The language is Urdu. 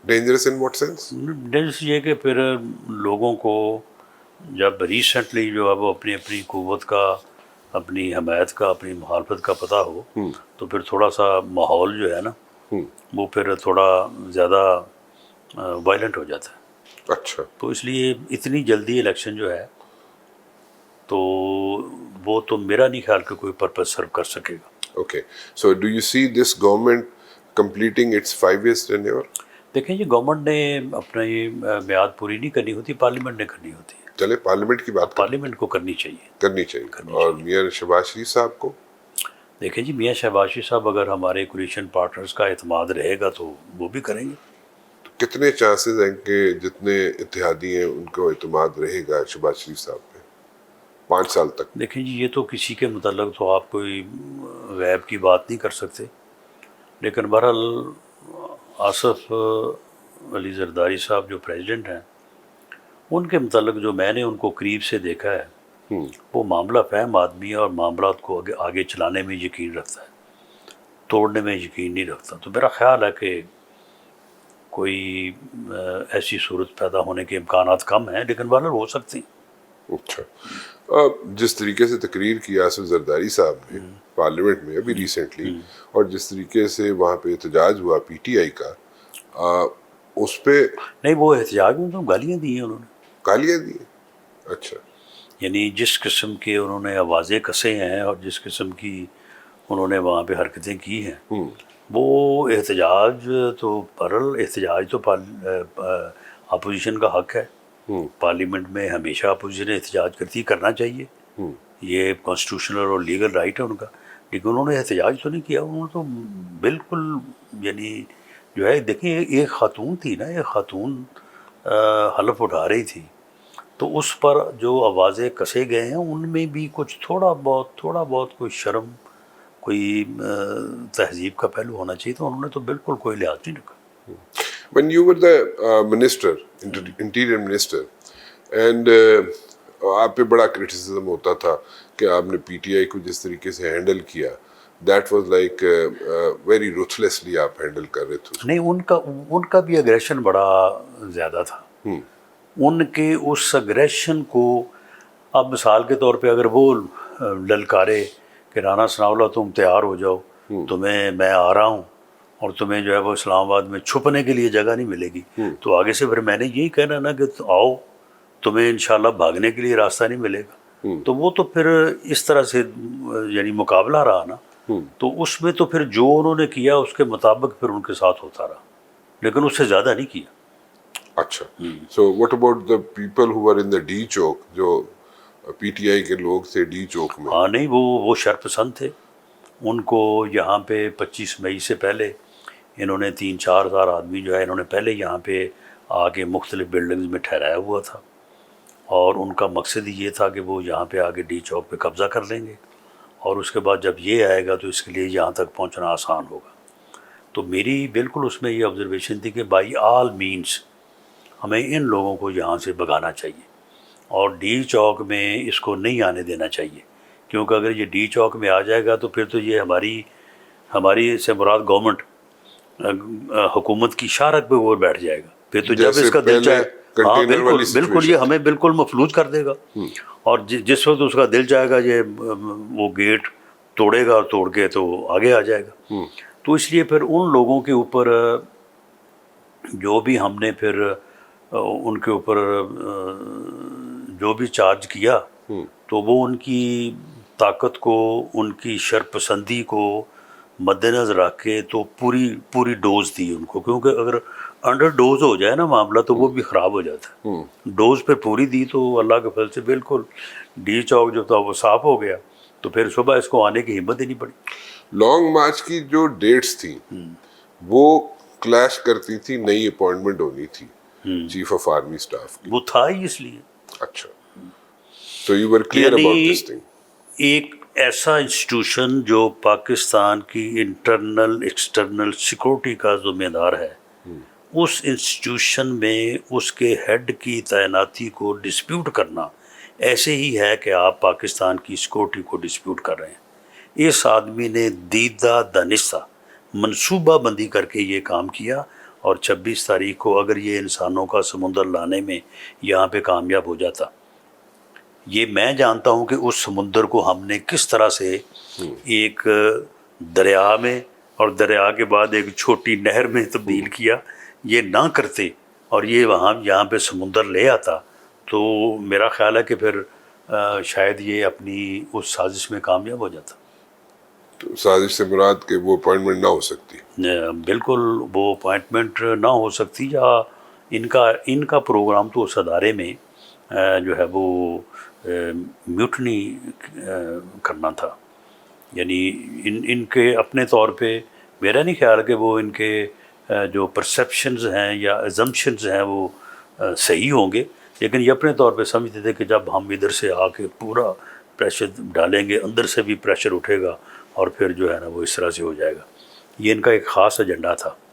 Dangerous in what sense? ڈینس یہ کہ پھر لوگوں کو جب ریسنٹلی جو ہے وہ اپنی اپنی قوت کا، اپنی حمایت کا، اپنی مخالفت کا پتہ ہو تو پھر تھوڑا سا ماحول جو ہے نا وہ پھر تھوڑا زیادہ وائلنٹ ہو جاتا ہے. اچھا. تو اس لیے اتنی جلدی الیکشن جو ہے تو وہ تو میرا نہیں خیال کہ کوئی پرپز سرو کر سکے گا. Okay. So do you see this government completing its 5 years tenure؟ دیکھیں جی، گورنمنٹ نے اپنی میعاد پوری نہیں کرنی ہوتی، پارلیمنٹ نے کرنی ہوتی ہے. چلے پارلیمنٹ کی بات پارلیمنٹ کو کرنی چاہیے. کرنی چاہیے. اور میاں شہباز شریف صاحب کو؟ دیکھیں جی، میاں شہباز شریف صاحب اگر ہمارے کولیشن پارٹنرز کا اعتماد رہے گا تو وہ بھی کریں گے. کتنے چانسز ہیں کہ جتنے اتحادی ہیں ان کو اعتماد رہے گا شہباز شریف صاحب پہ 5 سال تک؟ دیکھیں جی، یہ تو کسی کے متعلق تو آپ کوئی غیب کی بات نہیں کر سکتے، لیکن بہرحال آصف علی زرداری صاحب جو پریزیڈنٹ ہیں ان کے متعلق جو میں نے ان کو قریب سے دیکھا ہے وہ معاملہ فہم آدمی ہے اور معاملات کو آگے چلانے میں یقین رکھتا ہے، توڑنے میں یقین نہیں رکھتا. تو میرا خیال ہے کہ کوئی ایسی صورت پیدا ہونے کے امکانات کم ہیں، لیکن بہرحال ہو سکتی ہیں. اچھا. جس طریقے سے تقریر کی آصف زرداری صاحب نے پارلیمنٹ میں ابھی ریسنٹلی، اور جس طریقے سے وہاں پہ احتجاج ہوا پی ٹی آئی کا، اس پہ نہیں، وہ احتجاج میں تو گالیاں دی ہیں انہوں نے. گالیاں دی؟ اچھا. یعنی جس قسم کے انہوں نے آوازیں کسے ہیں اور جس قسم کی انہوں نے وہاں پہ حرکتیں کی ہیں، وہ احتجاج تو احتجاج تو اپوزیشن کا حق ہے. پارلیمنٹ میں ہمیشہ اپوزیشن احتجاج کرنا چاہیے، یہ کانسٹیٹیوشنل اور لیگل رائٹ ہے ان کا. لیکن انہوں نے احتجاج تو نہیں کیا، انہوں نے تو بالکل یعنی جو ہے، دیکھیں ایک خاتون تھی نا، ایک خاتون حلف اٹھا رہی تھی، تو اس پر جو آوازیں کسے گئے ہیں ان میں بھی کچھ تھوڑا بہت کوئی شرم، کوئی تہذیب کا پہلو ہونا چاہیے. تو انہوں نے تو بالکل کوئی لحاظ نہیں رکھا. when you were the minister, interior minister, and آپ پہ بڑا کرٹیسزم ہوتا تھا کہ آپ نے پی ٹی آئی کو جس طریقے سے ہینڈل کیا، دیٹ واز لائک ویری روتھلیسلی آپ ہینڈل کر رہے تھے. نہیں، ان کا بھی اگریشن بڑا زیادہ تھا. ان کے اس اگریشن کو اب مثال کے طور پہ اگر وہ للکارے کہ رانا ثناء اللہ تم تیار ہو جاؤ، میں آ رہا ہوں، اور تمہیں جو ہے وہ اسلام آباد میں چھپنے کے لیے جگہ نہیں ملے گی، تو آگے سے پھر میں نے یہی کہنا نا کہ آؤ، تمہیں انشاءاللہ بھاگنے کے لیے راستہ نہیں ملے گا. تو وہ تو پھر اس طرح سے یعنی مقابلہ رہا نا. تو اس میں تو پھر جو انہوں نے کیا اس کے مطابق پھر ان کے ساتھ ہوتا رہا، لیکن اس سے زیادہ نہیں کیا. اچھا. So what about the people who are in the D Chowk, جو پی ٹی آئی کے لوگ تھے ڈی چوک میں؟ ہاں نہیں، وہ شرپسند تھے. ان کو یہاں پہ 25 مئی سے پہلے انہوں نے 3-4 ہزار آدمی جو ہے انہوں نے پہلے یہاں پہ آ کے مختلف بلڈنگز میں ٹھہرایا ہوا تھا، اور ان کا مقصد یہ تھا کہ وہ یہاں پہ آگے ڈی چوک پہ قبضہ کر لیں گے، اور اس کے بعد جب یہ آئے گا تو اس کے لیے یہاں تک پہنچنا آسان ہوگا. تو میری بالکل اس میں یہ آبزرویشن تھی کہ بائی آل مینس ہمیں ان لوگوں کو یہاں سے بھگانا چاہیے، اور ڈی چوک میں اس کو نہیں آنے دینا چاہیے، کیونکہ اگر یہ ڈی چوک میں آ جائے گا تو پھر تو یہ ہماری سے مراد گورنمنٹ حکومت کی شارت پہ وہ بیٹھ جائے گا. پھر تو جب اس کا دل چاہے، ہاں بالکل یہ ہمیں بالکل مفلوج کر دے گا، اور جس وقت اس کا دل چاہے گا یہ وہ گیٹ توڑے گا، اور توڑ کے تو آگے آ جائے گا. تو اس لیے پھر ان لوگوں کے اوپر جو بھی ہم نے پھر ان کے اوپر جو بھی چارج کیا، تو وہ ان کی طاقت کو، ان کی شرپسندی کو مد نظر رکھ کے تو پوری ڈوز دی ان کو، کیونکہ اگر انڈر ڈوز ہو جائے نا معاملہ تو وہ بھی خراب ہو جاتا ہے. ڈوز پہ پوری دی تو اللہ کے فضل سے بالکل ڈی چوک جو تھا وہ صاف ہو گیا. تو پھر صبح اس کو آنے کی ہمت ہی نہیں پڑی. لانگ مارچ کی جو ڈیٹس تھیں وہ کلیش کرتی تھی، نئی اپوائنٹمنٹ ہونی تھی چیف آف آرمی اسٹاف کی. وہ تھا ہی اس لیے. اچھا. So you were clear about this thing. ایک ایسا انسٹیٹیوشن جو پاکستان کی انٹرنل ایکسٹرنل سیکورٹی کا ذمہ دار ہے، اس انسٹیٹیوشن میں اس کے ہیڈ کی تعیناتی کو ڈسپیوٹ کرنا ایسے ہی ہے کہ آپ پاکستان کی سیکورٹی کو ڈسپیوٹ کر رہے ہیں. اس آدمی نے دیدہ دانستہ منصوبہ بندی کر کے یہ کام کیا، اور 26 تاریخ کو اگر یہ انسانوں کا سمندر لانے میں یہاں پہ کامیاب ہو جاتا، یہ میں جانتا ہوں کہ اس سمندر کو ہم نے کس طرح سے ایک دریا میں اور دریا کے بعد ایک چھوٹی نہر میں تبدیل کیا. یہ نہ کرتے اور یہ یہاں پہ سمندر لے آتا تو میرا خیال ہے کہ پھر شاید یہ اپنی اس سازش میں کامیاب ہو جاتا. تو سازش سے مراد کہ وہ اپوائنٹمنٹ نہ ہو سکتی. بالکل وہ اپوائنٹمنٹ نہ ہو سکتی، یا ان کا پروگرام تو اس ادارے میں جو ہے وہ میوٹنی کرنا تھا. یعنی ان کے اپنے طور پہ میرا نہیں خیال کہ وہ ان کے جو پرسیپشنز ہیں یا ایزمپشنز ہیں وہ صحیح ہوں گے، لیکن یہ اپنے طور پہ سمجھتے تھے کہ جب ہم ادھر سے آ کے پورا پریشر ڈالیں گے، اندر سے بھی پریشر اٹھے گا اور پھر جو ہے نا وہ اس طرح سے ہو جائے گا. یہ ان کا ایک خاص ایجنڈا تھا.